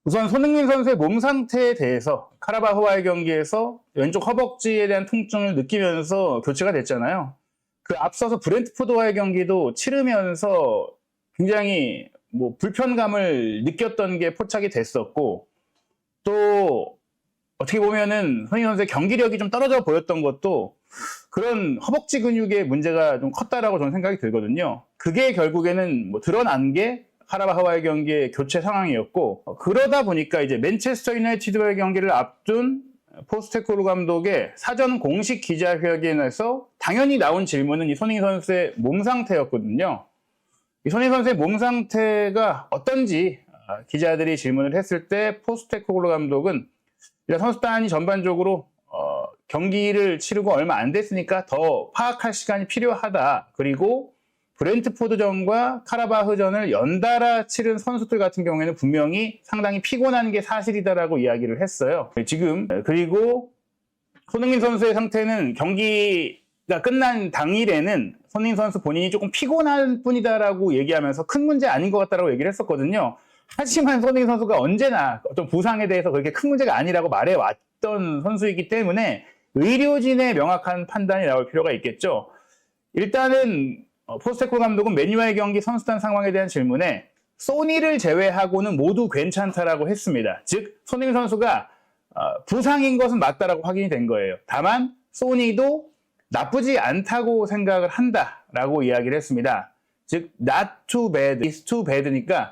우선 손흥민 선수의 몸 상태에 대해서 카라바흐와의 경기에서 왼쪽 허벅지에 대한 통증을 느끼면서 교체가 됐잖아요. 그 앞서서 브렌트포드와의 경기도 치르면서 굉장히 불편감을 느꼈던 게 포착이 됐었고, 또 어떻게 보면은 손흥민 선수의 경기력이 좀 떨어져 보였던 것도 그런 허벅지 근육의 문제가 좀 컸다라고 저는 생각이 들거든요. 그게 결국에는 드러난 게 카라바흐와의 경기의 교체 상황이었고, 그러다 보니까 이제 맨체스터 유나이티드와의 경기를 앞둔 포스테코글루 감독의 사전 공식 기자회견에서 당연히 나온 질문은 이 손흥민 선수의 몸 상태였거든요. 이 손흥민 선수의 몸 상태가 어떤지 기자들이 질문을 했을 때 포스테코글루 감독은 일단 선수단이 전반적으로 경기를 치르고 얼마 안 됐으니까 더 파악할 시간이 필요하다. 그리고 브렌트포드전과 카라바흐전을 연달아 치른 선수들 같은 경우에는 분명히 상당히 피곤한 게 사실이다라고 이야기를 했어요. 지금 그리고 손흥민 선수의 상태는 경기가 끝난 당일에는 손흥민 선수 본인이 조금 피곤할 뿐이다라고 얘기하면서 큰 문제 아닌 것 같다라고 얘기를 했었거든요. 하지만 손흥민 선수가 언제나 어떤 부상에 대해서 그렇게 큰 문제가 아니라고 말해왔던 선수이기 때문에 의료진의 명확한 판단이 나올 필요가 있겠죠. 일단은 포스테코글루 감독은 맨유와의 경기 선수단 상황에 대한 질문에 소니를 제외하고는 모두 괜찮다라고 했습니다. 즉 손흥민 선수가 부상인 것은 맞다라고 확인이 된 거예요. 다만 소니도 나쁘지 않다고 생각을 한다라고 이야기를 했습니다. 즉 not too bad, is too bad니까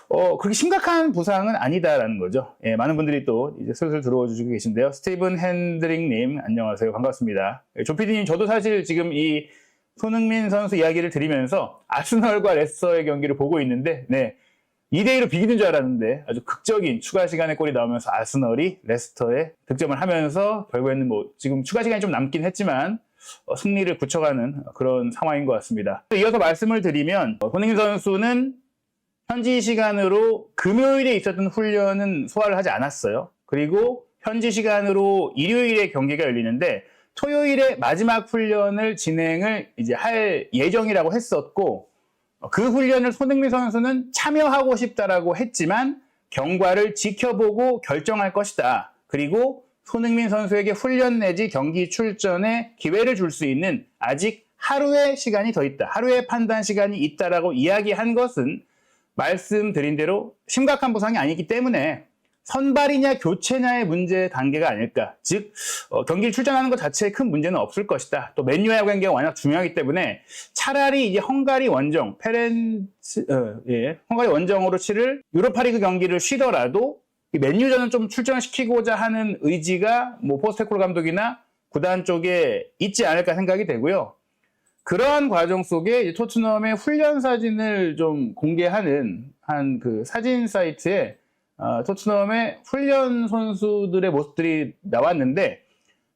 그렇게 심각한 부상은 아니다라는 거죠. 예, 많은 분들이 또 이제 슬슬 들어와 주시고 계신데요. 스티븐 핸드링님 안녕하세요. 반갑습니다. 조피디님 저도 사실 지금 이 손흥민 선수 이야기를 드리면서 아스널과 레스터의 경기를 보고 있는데 2대2로 비기는 줄 알았는데 아주 극적인 추가 시간에 골이 나오면서 아스널이 레스터에 득점을 하면서 결국에는 지금 추가 시간이 좀 남긴 했지만 승리를 굳혀가는 그런 상황인 것 같습니다. 이어서 말씀을 드리면 손흥민 선수는 현지 시간으로 금요일에 있었던 훈련은 소화를 하지 않았어요. 그리고 현지 시간으로 일요일에 경기가 열리는데 토요일에 마지막 훈련을 진행을 이제 할 예정이라고 했었고, 그 훈련을 손흥민 선수는 참여하고 싶다라고 했지만 경과를 지켜보고 결정할 것이다. 그리고 손흥민 선수에게 훈련 내지 경기 출전에 기회를 줄 수 있는 아직 하루의 시간이 더 있다. 하루의 판단 시간이 있다라고 이야기한 것은 말씀드린 대로 심각한 부상이 아니기 때문에 선발이냐 교체냐의 문제 단계가 아닐까. 즉 경기를 출전하는 것 자체에 큰 문제는 없을 것이다. 또 맨유와의 경기가 워낙 중요하기 때문에 차라리 이제 헝가리 원정 헝가리 원정으로 치를 유로파리그 경기를 쉬더라도 맨유전은 좀 출전시키고자 하는 의지가 포스테코글루 감독이나 구단 쪽에 있지 않을까 생각이 되고요. 그러한 과정 속에 이제 토트넘의 훈련 사진을 좀 공개하는 한 그 사진 사이트에 토트넘의 훈련 선수들의 모습들이 나왔는데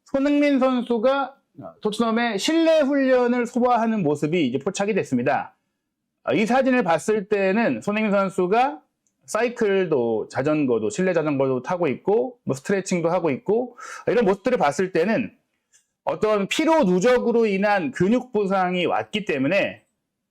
손흥민 선수가 토트넘의 실내 훈련을 소화하는 모습이 이제 포착이 됐습니다. 이 사진을 봤을 때는 손흥민 선수가 사이클도 자전거도 실내 자전거도 타고 있고 스트레칭도 하고 있고 이런 모습들을 봤을 때는 어떤 피로 누적으로 인한 근육 부상이 왔기 때문에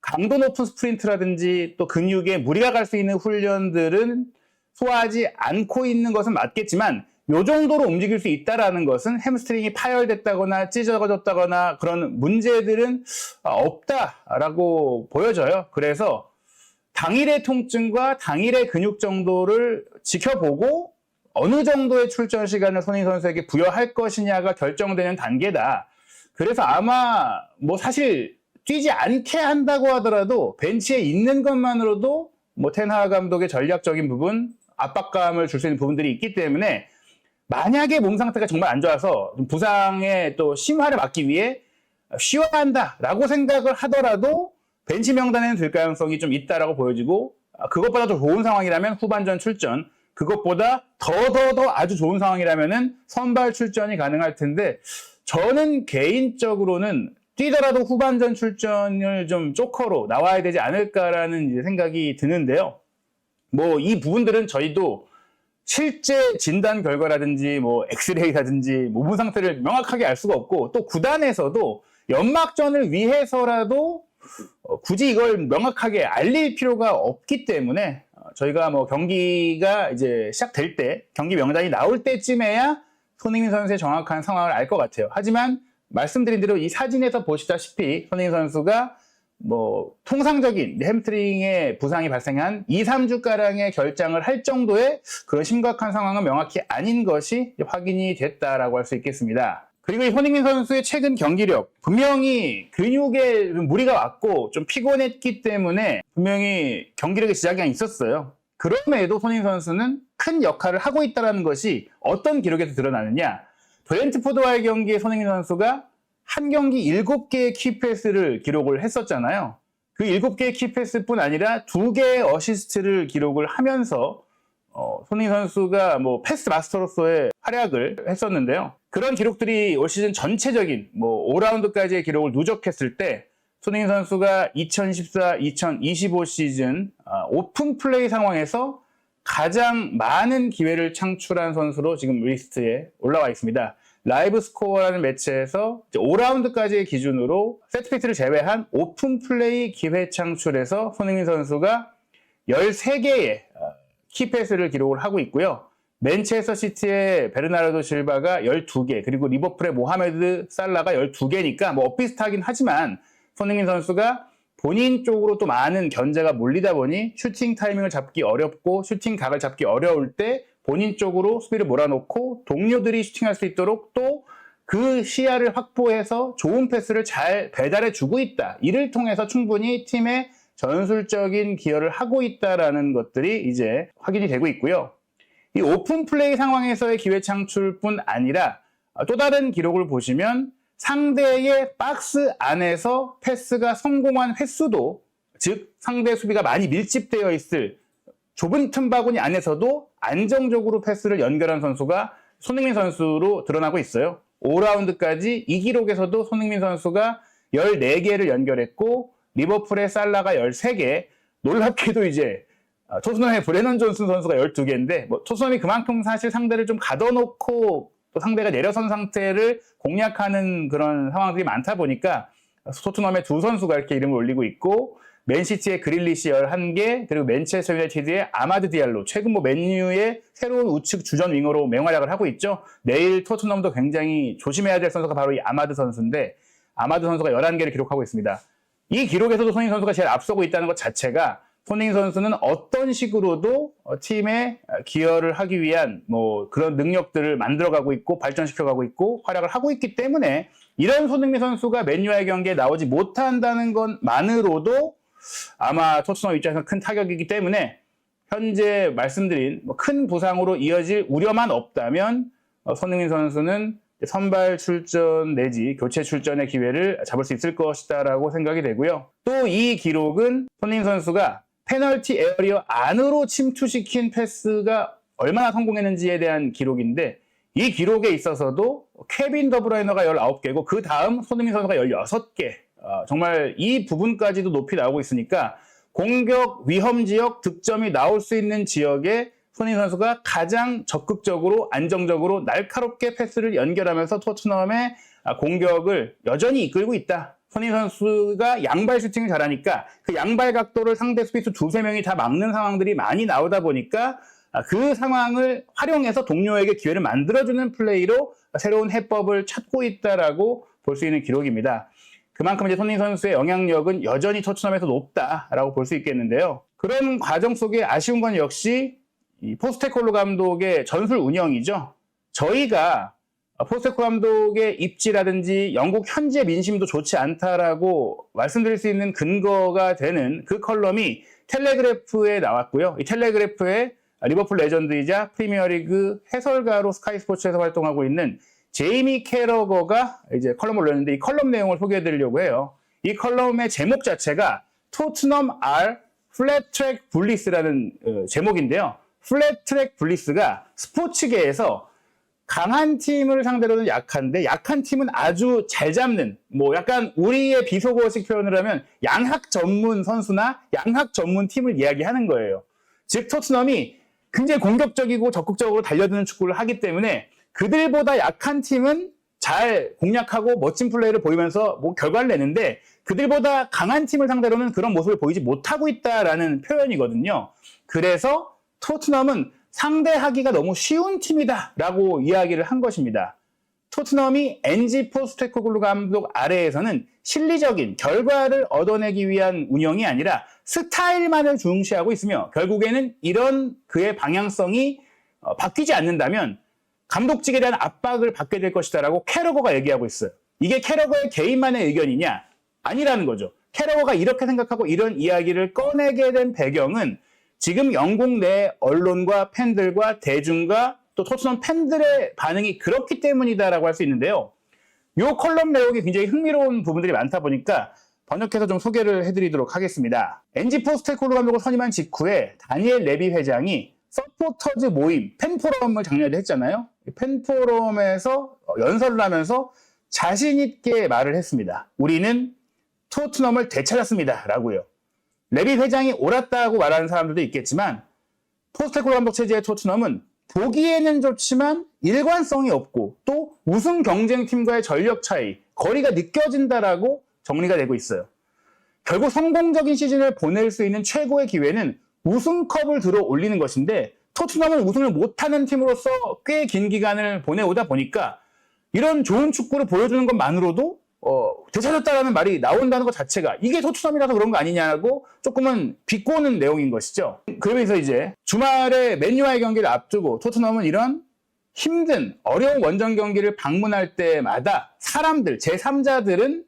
강도 높은 스프린트라든지 또 근육에 무리가 갈 수 있는 훈련들은 소화하지 않고 있는 것은 맞겠지만 이 정도로 움직일 수 있다는 것은 햄스트링이 파열됐다거나 찢어졌다거나 그런 문제들은 없다라고 보여져요. 그래서 당일의 통증과 당일의 근육 정도를 지켜보고 어느 정도의 출전 시간을 손흥민 선수에게 부여할 것이냐가 결정되는 단계다. 그래서 아마 사실 뛰지 않게 한다고 하더라도 벤치에 있는 것만으로도 텐하그 감독의 전략적인 부분, 압박감을 줄 수 있는 부분들이 있기 때문에 만약에 몸 상태가 정말 안 좋아서 부상의 또 심화를 막기 위해 쉬어야 한다라고 생각을 하더라도 벤치 명단에는 들 가능성이 좀 있다라고 보여지고 그것보다 더 좋은 상황이라면 후반전 출전, 그것보다 더 아주 좋은 상황이라면은 선발 출전이 가능할 텐데 저는 개인적으로는 뛰더라도 후반전 출전을 좀 조커로 나와야 되지 않을까라는 이제 생각이 드는데요. 이 부분들은 저희도 실제 진단 결과라든지 엑스레이라든지 몸 상태를 명확하게 알 수가 없고 또 구단에서도 연막전을 위해서라도 굳이 이걸 명확하게 알릴 필요가 없기 때문에 저희가 뭐 경기가 이제 시작될 때, 경기 명단이 나올 때쯤에야 손흥민 선수의 정확한 상황을 알 것 같아요. 하지만 말씀드린 대로 이 사진에서 보시다시피 손흥민 선수가 뭐 통상적인 햄스트링의 부상이 발생한 2, 3주가량의 결장을 할 정도의 그런 심각한 상황은 명확히 아닌 것이 확인이 됐다라고 할 수 있겠습니다. 그리고 이 손흥민 선수의 최근 경기력, 분명히 근육에 무리가 왔고 좀 피곤했기 때문에 분명히 경기력에 지장이 있었어요. 그럼에도 손흥민 선수는 큰 역할을 하고 있다는 것이 어떤 기록에서 드러나느냐. 브렌트포드와의 경기에 손흥민 선수가 한 경기 7개의 키패스를 기록을 했었잖아요. 그 7개의 키패스뿐 아니라 2개의 어시스트를 기록을 하면서 손흥민 선수가 뭐 패스 마스터로서의 활약을 했었는데요. 그런 기록들이 올 시즌 전체적인 뭐 5라운드까지의 기록을 누적했을 때 손흥민 선수가 2014-2025 시즌 오픈 플레이 상황에서 가장 많은 기회를 창출한 선수로 지금 리스트에 올라와 있습니다. 라이브 스코어라는 매체에서 5라운드까지의 기준으로 세트피스를 제외한 오픈 플레이 기회 창출에서 손흥민 선수가 13개의 키패스를 기록을 하고 있고요. 맨체스터 시티의 베르나르도 실바가 12개, 그리고 리버풀의 모하메드 살라가 12개니까 뭐 엇비슷하긴 하지만 손흥민 선수가 본인 쪽으로 또 많은 견제가 몰리다 보니 슈팅 타이밍을 잡기 어렵고 슈팅 각을 잡기 어려울 때 본인 쪽으로 수비를 몰아놓고 동료들이 슈팅할 수 있도록 또 그 시야를 확보해서 좋은 패스를 잘 배달해주고 있다. 이를 통해서 충분히 팀의 전술적인 기여를 하고 있다라는 것들이 이제 확인이 되고 있고요. 이 오픈 플레이 상황에서의 기회 창출뿐 아니라 또 다른 기록을 보시면 상대의 박스 안에서 패스가 성공한 횟수도, 즉 상대 수비가 많이 밀집되어 있을 좁은 틈바구니 안에서도 안정적으로 패스를 연결한 선수가 손흥민 선수로 드러나고 있어요. 5라운드까지 이 기록에서도 손흥민 선수가 14개를 연결했고 리버풀의 살라가 13개, 놀랍게도 이제 토트넘의 브레넌 존슨 선수가 12개인데 뭐 토트넘이 그만큼 사실 상대를 좀 가둬놓고 또 상대가 내려선 상태를 공략하는 그런 상황들이 많다 보니까 토트넘의 두 선수가 이렇게 이름을 올리고 있고 맨시티의 그릴리시 11개, 그리고 맨체스터 유나이티드의 아마드 디알로, 최근 뭐 맨유의 새로운 우측 주전 윙어로 맹활약을 하고 있죠. 내일 토트넘도 굉장히 조심해야 될 선수가 바로 이 아마드 선수인데 아마드 선수가 11개를 기록하고 있습니다. 이 기록에서도 손흥민 선수가 제일 앞서고 있다는 것 자체가 손흥민 선수는 어떤 식으로도 팀에 기여를 하기 위한 뭐 그런 능력들을 만들어가고 있고 발전시켜가고 있고 활약을 하고 있기 때문에 이런 손흥민 선수가 맨유와의 경기에 나오지 못한다는 것만으로도 아마 토트넘 입장에서 큰 타격이기 때문에 현재 말씀드린 큰 부상으로 이어질 우려만 없다면 손흥민 선수는 선발 출전 내지 교체 출전의 기회를 잡을 수 있을 것이다라고 생각이 되고요. 또 이 기록은 손흥민 선수가 페널티 에어리어 안으로 침투시킨 패스가 얼마나 성공했는지에 대한 기록인데 이 기록에 있어서도 케빈 더브라이너가 19개고 그 다음 손흥민 선수가 16개, 정말 이 부분까지도 높이 나오고 있으니까 공격 위험 지역 득점이 나올 수 있는 지역에 손흥민 선수가 가장 적극적으로 안정적으로 날카롭게 패스를 연결하면서 토트넘의 공격을 여전히 이끌고 있다. 손흥민 선수가 양발 슈팅을 잘하니까 그 양발 각도를 상대 수비수 2-3명이 다 막는 상황들이 많이 나오다 보니까 그 상황을 활용해서 동료에게 기회를 만들어주는 플레이로 새로운 해법을 찾고 있다라고 볼 수 있는 기록입니다. 그만큼 이제 손흥민 선수의 영향력은 여전히 토트넘에서 높다라고 볼 수 있겠는데요. 그런 과정 속에 아쉬운 건 역시 이 포스테코글루 감독의 전술 운영이죠. 저희가 포스테코 감독의 입지라든지 영국 현재 민심도 좋지 않다라고 말씀드릴 수 있는 근거가 되는 그 컬럼이 텔레그래프에 나왔고요. 이 텔레그래프에 리버풀 레전드이자 프리미어리그 해설가로 스카이 스포츠에서 활동하고 있는 제이미 캐러거가 이제 컬럼을 올렸는데 이 컬럼 내용을 소개해 드리려고 해요. 이 컬럼의 제목 자체가 토트넘 R 플랫 트랙 블리스라는 제목인데요. 플랫 트랙 블리스가 스포츠계에서 강한 팀을 상대로는 약한데 약한 팀은 아주 잘 잡는, 뭐 약간 우리의 비속어식 표현을 하면 양학 전문 선수나 양학 전문 팀을 이야기하는 거예요. 즉 토트넘이 굉장히 공격적이고 적극적으로 달려드는 축구를 하기 때문에 그들보다 약한 팀은 잘 공략하고 멋진 플레이를 보이면서 뭐 결과를 내는데 그들보다 강한 팀을 상대로는 그런 모습을 보이지 못하고 있다라는 표현이거든요. 그래서 토트넘은 상대하기가 너무 쉬운 팀이다라고 이야기를 한 것입니다. 토트넘이 엔지 포스테코글루 감독 아래에서는 실리적인 결과를 얻어내기 위한 운영이 아니라 스타일만을 중시하고 있으며 결국에는 이런 그의 방향성이 바뀌지 않는다면 감독직에 대한 압박을 받게 될 것이다라고 캐러거가 얘기하고 있어요. 이게 캐러거의 개인만의 의견이냐? 아니라는 거죠. 캐러거가 이렇게 생각하고 이런 이야기를 꺼내게 된 배경은 지금 영국 내 언론과 팬들과 대중과 또 토트넘 팬들의 반응이 그렇기 때문이다라고 할 수 있는데요. 이 컬럼 내용이 굉장히 흥미로운 부분들이 많다 보니까 번역해서 좀 소개를 해드리도록 하겠습니다. 엔지 포스테코글루 감독을 선임한 직후에 다니엘 레비 회장이 서포터즈 모임, 팬포럼을 작년에 했잖아요. 팬포럼에서 연설을 하면서 자신 있게 말을 했습니다. 우리는 토트넘을 되찾았습니다. 라고요. 레비 회장이 옳았다고 말하는 사람들도 있겠지만 포스테코글루 감독 체제의 토트넘은 보기에는 좋지만 일관성이 없고 또 우승 경쟁팀과의 전력 차이, 거리가 느껴진다라고 정리가 되고 있어요. 결국 성공적인 시즌을 보낼 수 있는 최고의 기회는 우승컵을 들어 올리는 것인데 토트넘은 우승을 못하는 팀으로서 꽤 긴 기간을 보내오다 보니까 이런 좋은 축구를 보여주는 것만으로도 되찾았다라는 말이 나온다는 것 자체가 이게 토트넘이라서 그런 거 아니냐고 조금은 비꼬는 내용인 것이죠. 그러면서 이제 주말에 맨유와의 경기를 앞두고 토트넘은 이런 힘든 어려운 원정 경기를 방문할 때마다 사람들, 제3자들은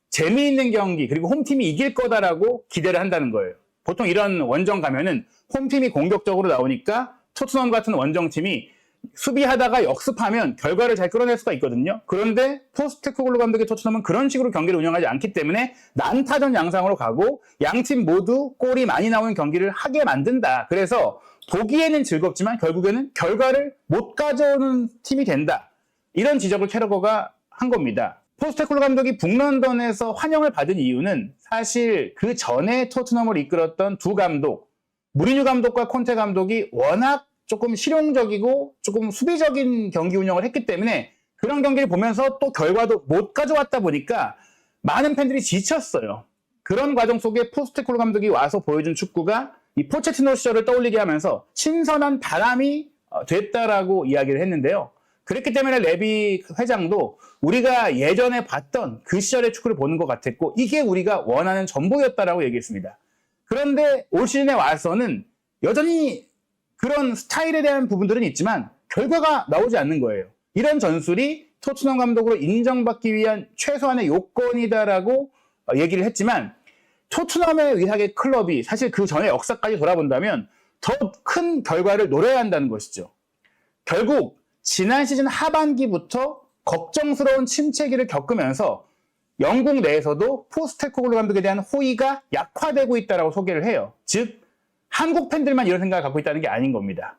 재미있는 경기 그리고 홈팀이 이길 거다라고 기대를 한다는 거예요. 보통 이런 원정 가면은 홈팀이 공격적으로 나오니까 토트넘 같은 원정팀이 수비하다가 역습하면 결과를 잘 끌어낼 수가 있거든요. 그런데 포스테코글루 감독의 토트넘은 그런 식으로 경기를 운영하지 않기 때문에 난타전 양상으로 가고 양팀 모두 골이 많이 나오는 경기를 하게 만든다. 그래서 보기에는 즐겁지만 결국에는 결과를 못 가져오는 팀이 된다. 이런 지적을 캐러거가 한 겁니다. 포스테코글루 감독이 북런던에서 환영을 받은 이유는 사실 그 전에 토트넘을 이끌었던 두 감독, 무리뉴 감독과 콘테 감독이 워낙 조금 실용적이고 조금 수비적인 경기 운영을 했기 때문에 그런 경기를 보면서 또 결과도 못 가져왔다 보니까 많은 팬들이 지쳤어요. 그런 과정 속에 포스테코글루 감독이 와서 보여준 축구가 이 포체티노 시절을 떠올리게 하면서 신선한 바람이 됐다라고 이야기를 했는데요. 그렇기 때문에 레비 회장도 우리가 예전에 봤던 그 시절의 축구를 보는 것 같았고 이게 우리가 원하는 전부였다라고 얘기했습니다. 그런데 올 시즌에 와서는 여전히 그런 스타일에 대한 부분들은 있지만 결과가 나오지 않는 거예요. 이런 전술이 토트넘 감독으로 인정받기 위한 최소한의 요건이다라고 얘기를 했지만 토트넘의 위상의 클럽이 사실 그 전의 역사까지 돌아본다면 더 큰 결과를 노려야 한다는 것이죠. 결국 지난 시즌 하반기부터 걱정스러운 침체기를 겪으면서 영국 내에서도 포스테코글루 감독에 대한 호의가 약화되고 있다고 소개를 해요. 즉 한국 팬들만 이런 생각을 갖고 있다는 게 아닌 겁니다.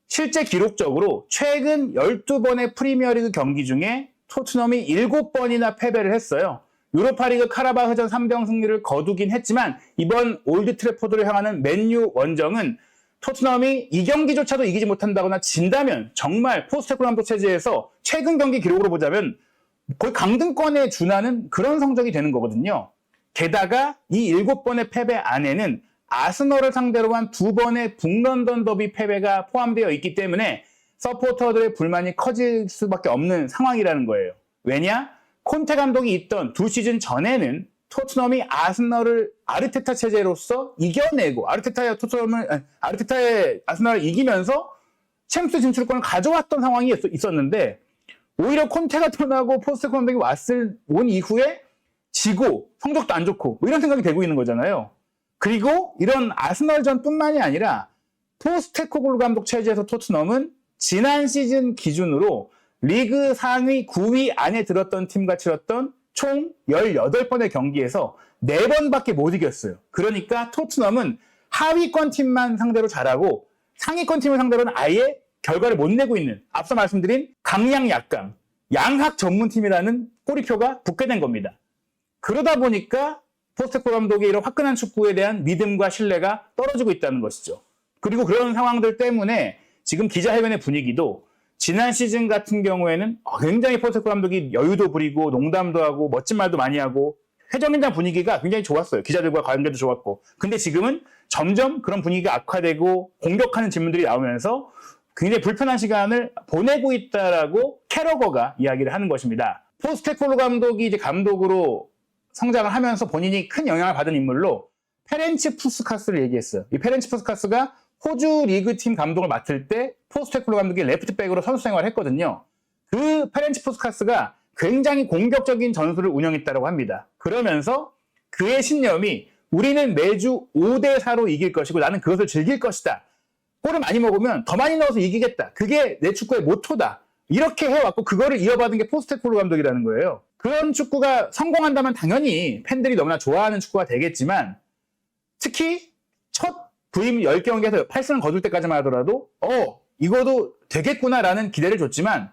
실제 기록적으로 최근 12번의 프리미어리그 경기 중에 토트넘이 7번이나 패배를 했어요. 유로파리그 카라바흐전 3대0 승리를 거두긴 했지만 이번 올드 트래포드를 향하는 맨유 원정은 토트넘이 이 경기조차도 이기지 못한다거나 진다면 정말 포스테코글루 감독 체제에서 최근 경기 기록으로 보자면 거의 강등권에 준하는 그런 성적이 되는 거거든요. 게다가 이 7번의 패배 안에는 아스널을 상대로 한 2번의 북런던 더비 패배가 포함되어 있기 때문에 서포터들의 불만이 커질 수밖에 없는 상황이라는 거예요. 왜냐? 콘테 감독이 있던 2시즌 전에는 토트넘이 아스널을 아르테타 체제로서 이겨내고 아르테타의 아스널을 이기면서 챔스 진출권을 가져왔던 상황이 있었는데 오히려 콘테가 떠나고 포스테코글루 감독이 온 이후에 지고 성적도 안 좋고 뭐 이런 생각이 되고 있는 거잖아요. 그리고 이런 아스널전뿐만이 아니라 포스테코글루 감독 체제에서 토트넘은 지난 시즌 기준으로 리그 상위 9위 안에 들었던 팀과 치렀던 총 18번의 경기에서 4번밖에 못 이겼어요. 그러니까 토트넘은 하위권 팀만 상대로 잘하고 상위권 팀을 상대로는 아예 결과를 못 내고 있는 앞서 말씀드린 강약약강, 양학 전문팀이라는 꼬리표가 붙게 된 겁니다. 그러다 보니까 포스테코글루 감독의 이런 화끈한 축구에 대한 믿음과 신뢰가 떨어지고 있다는 것이죠. 그리고 그런 상황들 때문에 지금 기자회견의 분위기도 지난 시즌 같은 경우에는 굉장히 포스테코글루 감독이 여유도 부리고 농담도 하고 멋진 말도 많이 하고 회전민장 분위기가 굉장히 좋았어요. 기자들과 관계도 좋았고. 근데 지금은 점점 그런 분위기가 악화되고 공격하는 질문들이 나오면서 굉장히 불편한 시간을 보내고 있다라고 캐러거가 이야기를 하는 것입니다. 포스테코글루 감독이 이제 감독으로 성장을 하면서 본인이 큰 영향을 받은 인물로 페렌치 푸스카스를 얘기했어요. 이 페렌치 푸스카스가 호주 리그팀 감독을 맡을 때 포스테코글루 감독이 레프트백으로 선수 생활을 했거든요. 그 페렌치 푸스카스가 굉장히 공격적인 전술을 운영했다고 합니다. 그러면서 그의 신념이 우리는 매주 5대4로 이길 것이고 나는 그것을 즐길 것이다. 골을 많이 먹으면 더 많이 넣어서 이기겠다. 그게 내 축구의 모토다. 이렇게 해왔고 그거를 이어받은 게 포스테코글루 감독이라는 거예요. 그런 축구가 성공한다면 당연히 팬들이 너무나 좋아하는 축구가 되겠지만 특히 첫 부임 10경기에서 8승을 거둘 때까지만 하더라도 이거도 되겠구나라는 기대를 줬지만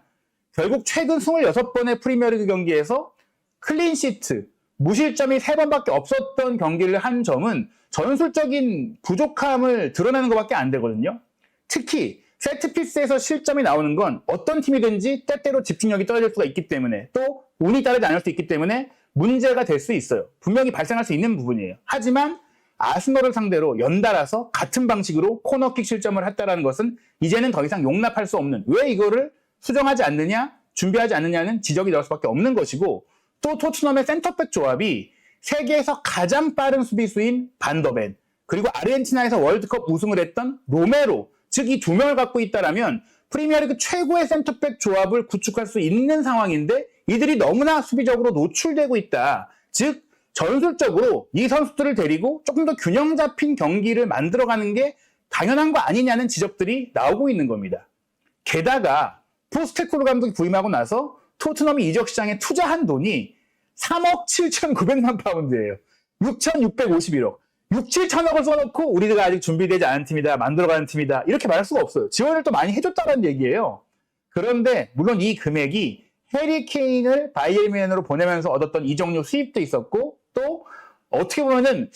결국 최근 26번의 프리미어리그 경기에서 클린시트, 무실점이 3번밖에 없었던 경기를 한 점은 전술적인 부족함을 드러내는 것밖에 안 되거든요. 특히 세트피스에서 실점이 나오는 건 어떤 팀이든지 때때로 집중력이 떨어질 수가 있기 때문에 또 운이 따르지 않을 수 있기 때문에 문제가 될 수 있어요. 분명히 발생할 수 있는 부분이에요. 하지만 아스널을 상대로 연달아서 같은 방식으로 코너킥 실점을 했다는 것은 이제는 더 이상 용납할 수 없는, 왜 이거를 수정하지 않느냐, 준비하지 않느냐는 지적이 나올 수밖에 없는 것이고, 또 토트넘의 센터백 조합이 세계에서 가장 빠른 수비수인 반더벤, 그리고 아르헨티나에서 월드컵 우승을 했던 로메로, 즉 이 두 명을 갖고 있다라면 프리미어리그 최고의 센터백 조합을 구축할 수 있는 상황인데 이들이 너무나 수비적으로 노출되고 있다. 즉 전술적으로 이 선수들을 데리고 조금 더 균형 잡힌 경기를 만들어가는 게 당연한 거 아니냐는 지적들이 나오고 있는 겁니다. 게다가 포스테코글루 감독이 부임하고 나서 토트넘이 이적 시장에 투자한 돈이 3억 7,900만 파운드예요. 6,651억. 6, 7천억을 써놓고 우리가 아직 준비되지 않은 팀이다, 만들어가는 팀이다, 이렇게 말할 수가 없어요. 지원을 또 많이 해줬다는 얘기예요. 그런데 물론 이 금액이 해리 케인을 바이에른 뮌헨으로 보내면서 얻었던 이적료 수입도 있었고, 또 어떻게 보면은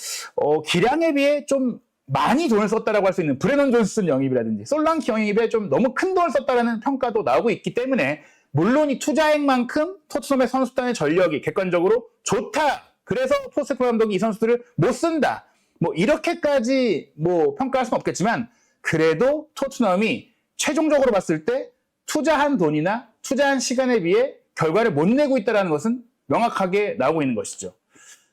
기량에 비해 좀 많이 돈을 썼다라고 할 수 있는 브레넌 존슨 영입이라든지 솔랑키 영입에 좀 너무 큰 돈을 썼다라는 평가도 나오고 있기 때문에 물론 이 투자액만큼 토트넘의 선수단의 전력이 객관적으로 좋다. 그래서 포스테코글루 감독이 이 선수들을 못 쓴다. 뭐 이렇게까지 뭐 평가할 수는 없겠지만 그래도 토트넘이 최종적으로 봤을 때 투자한 돈이나 투자한 시간에 비해 결과를 못 내고 있다는 것은 명확하게 나오고 있는 것이죠.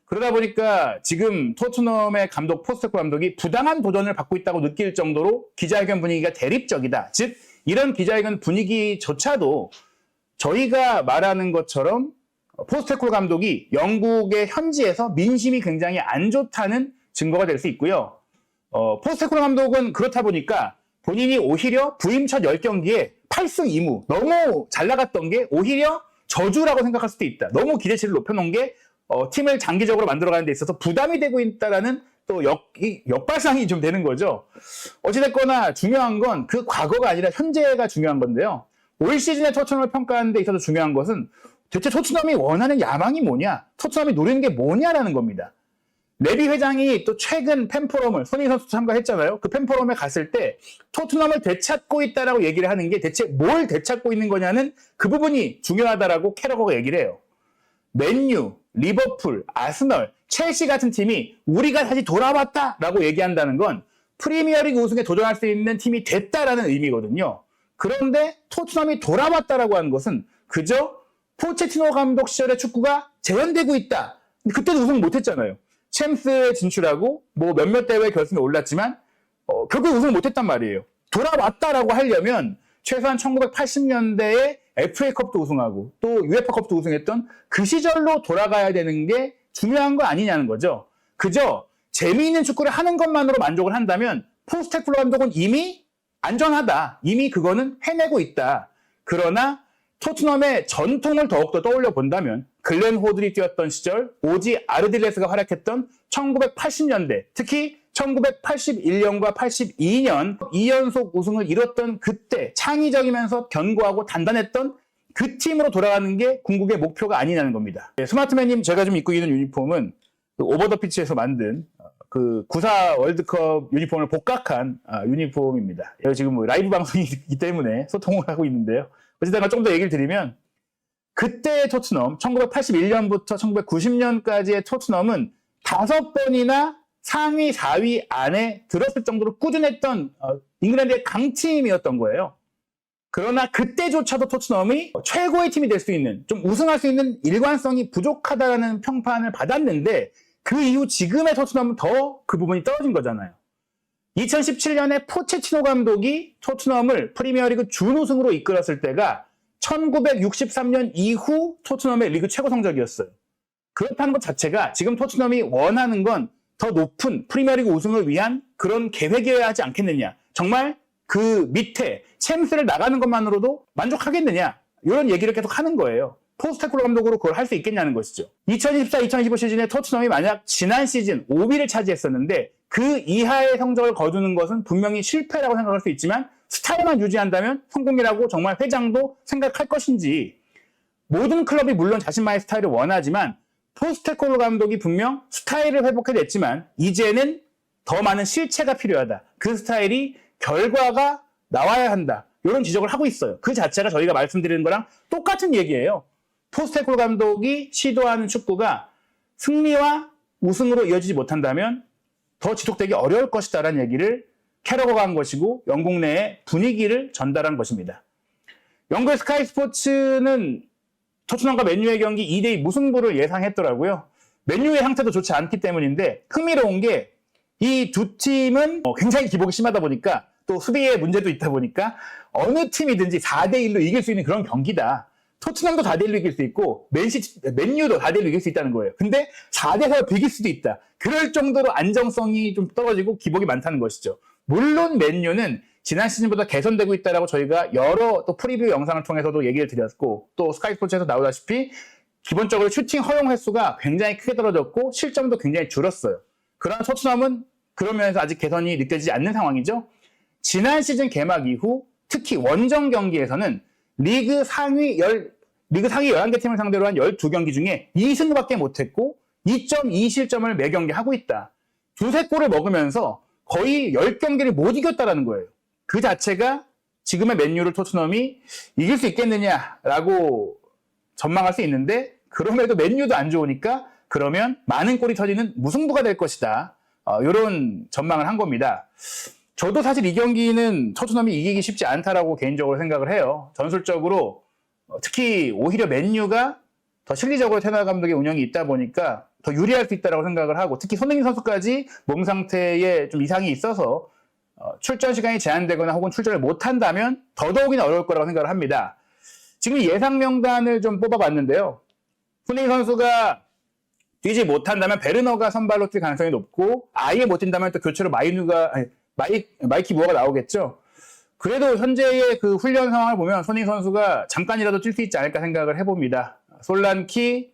그러다 보니까 지금 토트넘의 감독 포스테코글루 감독이 부당한 도전을 받고 있다고 느낄 정도로 기자회견 분위기가 대립적이다. 즉 이런 기자회견 분위기조차도 저희가 말하는 것처럼 포스테코글루 감독이 영국의 현지에서 민심이 굉장히 안 좋다는 증거가 될 수 있고요. 포스테코글루 감독은 그렇다 보니까 본인이 오히려 부임 첫 10경기에 8승 2무 너무 잘 나갔던 게 오히려 저주라고 생각할 수도 있다. 너무 기대치를 높여놓은 게 팀을 장기적으로 만들어가는 데 있어서 부담이 되고 있다라는 또 역발상이 좀 되는 거죠. 어찌됐거나 중요한 건 그 과거가 아니라 현재가 중요한 건데요. 올 시즌에 토트넘을 평가하는 데 있어서 중요한 것은 대체 토트넘이 원하는 야망이 뭐냐, 토트넘이 노리는 게 뭐냐라는 겁니다. 레비 회장이 또 최근 팬포럼을, 손흥민 선수도 참가했잖아요. 그 팬포럼에 갔을 때 토트넘을 되찾고 있다라고 얘기를 하는 게 대체 뭘 되찾고 있는 거냐는 그 부분이 중요하다라고 캐러거가 얘기를 해요. 맨유, 리버풀, 아스널, 첼시 같은 팀이 우리가 다시 돌아왔다라고 얘기한다는 건 프리미어리그 우승에 도전할 수 있는 팀이 됐다라는 의미거든요. 그런데 토트넘이 돌아왔다라고 하는 것은 그저 포체티노 감독 시절의 축구가 재현되고 있다. 근데 그때도 우승 못했잖아요. 챔스에 진출하고 뭐 몇몇 대회 결승에 올랐지만 결국 우승을 못했단 말이에요. 돌아왔다라고 하려면 최소한 1980년대에 FA컵도 우승하고 또 UEFA컵도 우승했던 그 시절로 돌아가야 되는 게 중요한 거 아니냐는 거죠. 그저 재미있는 축구를 하는 것만으로 만족을 한다면 포스테코글루 감독은 이미 안전하다. 이미 그거는 해내고 있다. 그러나 토트넘의 전통을 더욱더 떠올려 본다면 글렌 호들이 뛰었던 시절, 오지 아르딜레스가 활약했던 1980년대, 특히 1981년과 82년 2연속 우승을 이뤘던 그때 창의적이면서 견고하고 단단했던 그 팀으로 돌아가는 게 궁극의 목표가 아니냐는 겁니다. 스마트맨님, 제가 좀 입고 있는 유니폼은 오버 더 피치에서 만든 그 구사 월드컵 유니폼을 복각한 유니폼입니다. 여기 지금 뭐 라이브 방송이기 때문에 소통을 하고 있는데요. 어쨌든 좀 더 얘기를 드리면 그때의 토트넘 1981년부터 1990년까지의 토트넘은 5번이나 상위 4위 안에 들었을 정도로 꾸준했던 잉글랜드의 강팀이었던 거예요. 그러나 그때조차도 토트넘이 최고의 팀이 될 수 있는, 좀 우승할 수 있는 일관성이 부족하다는 평판을 받았는데 그 이후 지금의 토트넘은 더 그 부분이 떨어진 거잖아요. 2017년에 포체티노 감독이 토트넘을 프리미어리그 준우승으로 이끌었을 때가 1963년 이후 토트넘의 리그 최고 성적이었어요. 그렇다는 것 자체가 지금 토트넘이 원하는 건 더 높은 프리미어리그 우승을 위한 그런 계획이어야 하지 않겠느냐. 정말 그 밑에 챔스를 나가는 것만으로도 만족하겠느냐. 이런 얘기를 계속 하는 거예요. 포스테코글루 감독으로 그걸 할 수 있겠냐는 것이죠. 2024-2025 시즌에 토트넘이 만약 지난 시즌 5위를 차지했었는데 그 이하의 성적을 거두는 것은 분명히 실패라고 생각할 수 있지만 스타일만 유지한다면 성공이라고 정말 회장도 생각할 것인지, 모든 클럽이 물론 자신만의 스타일을 원하지만 포스테코글루 감독이 분명 스타일을 회복해냈지만 이제는 더 많은 실체가 필요하다. 그 스타일이 결과가 나와야 한다. 이런 지적을 하고 있어요. 그 자체가 저희가 말씀드리는 거랑 똑같은 얘기예요. 포스테코글루 감독이 시도하는 축구가 승리와 우승으로 이어지지 못한다면 더 지속되기 어려울 것이다라는 얘기를 캐러거가 한 것이고 영국 내의 분위기를 전달한 것입니다. 영국의 스카이 스포츠는 토트넘과 맨유의 경기 2대2 무승부를 예상했더라고요. 맨유의 상태도 좋지 않기 때문인데 흥미로운 게 이 두 팀은 굉장히 기복이 심하다 보니까 또 수비에 문제도 있다 보니까 어느 팀이든지 4대1로 이길 수 있는 그런 경기다. 토트넘도 4대1로 이길 수 있고 맨유도 4대1로 이길 수 있다는 거예요. 근데 4대4로 비길 수도 있다. 그럴 정도로 안정성이 좀 떨어지고 기복이 많다는 것이죠. 물론 맨유는 지난 시즌보다 개선되고 있다라고 저희가 여러 또 프리뷰 영상을 통해서도 얘기를 드렸고 또 스카이 스포츠에서 나오다시피 기본적으로 슈팅 허용 횟수가 굉장히 크게 떨어졌고 실점도 굉장히 줄었어요. 그러나 토트넘은 그런 면에서 아직 개선이 느껴지지 않는 상황이죠. 지난 시즌 개막 이후 특히 원정 경기에서는 리그 상위 11개 팀을 상대로 한 12경기 중에 2승밖에 못했고 2.2실점을 매 경기 하고 있다. 두세 골을 먹으면서 거의 10경기를 못 이겼다라는 거예요. 그 자체가 지금의 맨유를 토트넘이 이길 수 있겠느냐라고 전망할 수 있는데 그럼에도 맨유도 안 좋으니까 그러면 많은 골이 터지는 무승부가 될 것이다. 이런 전망을 한 겁니다. 저도 사실 이 경기는 토트넘이 이기기 쉽지 않다라고 개인적으로 생각을 해요. 전술적으로 특히 오히려 맨유가 더 실리적으로 테나 감독의 운영이 있다 보니까 더 유리할 수 있다고 생각을 하고 특히 손흥민 선수까지 몸 상태에 좀 이상이 있어서 출전 시간이 제한되거나 혹은 출전을 못한다면 더더욱이나 어려울 거라고 생각을 합니다. 지금 예상 명단을 좀 뽑아봤는데요. 손흥민 선수가 뛰지 못한다면 베르너가 선발로 뛸 가능성이 높고 아예 못 뛴다면 또 교체로 마이키 무어가 나오겠죠. 그래도 현재의 그 훈련 상황을 보면 손흥민 선수가 잠깐이라도 뛸 수 있지 않을까 생각을 해봅니다. 솔란키,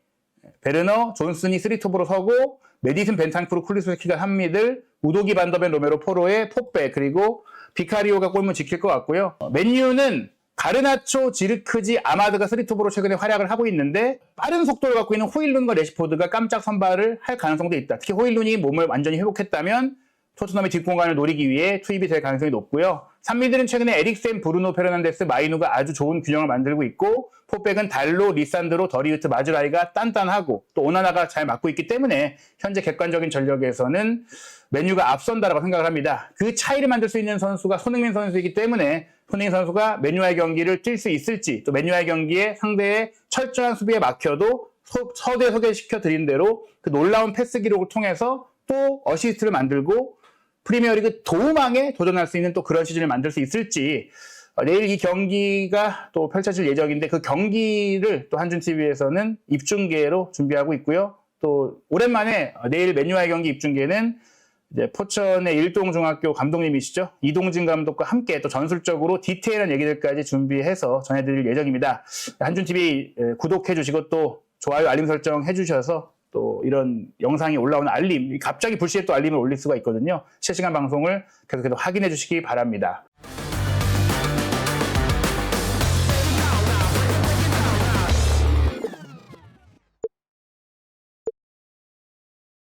베르너, 존슨이 3톱으로 서고 메디슨, 벤탄쿠르, 쿨리스키가 3미들, 우도기, 반더벤, 로메로, 포로에 포백, 그리고 비카리오가 골문 지킬 것 같고요. 맨유는 가르나초, 지르크지, 아마드가 3톱으로 최근에 활약을 하고 있는데 빠른 속도를 갖고 있는 호일룬과 레시포드가 깜짝 선발을 할 가능성도 있다. 특히 호일룬이 몸을 완전히 회복했다면 토트넘의 뒷공간을 노리기 위해 투입이 될 가능성이 높고요. 3미들은 최근에 에릭센, 브루노 페르난데스, 마이누가 아주 좋은 균형을 만들고 있고 포백은 달로, 리산드로, 더리우트, 마즈라이가 단단하고 또 오나나가 잘 맞고 있기 때문에 현재 객관적인 전력에서는 맨유가 앞선다라고 생각을 합니다. 그 차이를 만들 수 있는 선수가 손흥민 선수이기 때문에 손흥민 선수가 맨유와의 경기를 뛸 수 있을지 또 맨유와의 경기에 상대의 철저한 수비에 막혀도 서두에 소개시켜 드린 대로 그 놀라운 패스 기록을 통해서 또 어시스트를 만들고 프리미어리그 도움왕에 도전할 수 있는 또 그런 시즌을 만들 수 있을지 내일 이 경기가 또 펼쳐질 예정인데 그 경기를 또 한준TV에서는 입중계로 준비하고 있고요. 또 오랜만에 내일 맨유와의 경기 입중계는 이제 포천의 일동중학교 감독님이시죠. 이동진 감독과 함께 또 전술적으로 디테일한 얘기들까지 준비해서 전해드릴 예정입니다. 한준TV 구독해 주시고 또 좋아요, 알림 설정 해주셔서 또 이런 영상이 올라오는 알림, 갑자기 불시에 또 알림을 올릴 수가 있거든요. 실시간 방송을 계속해서 확인해 주시기 바랍니다.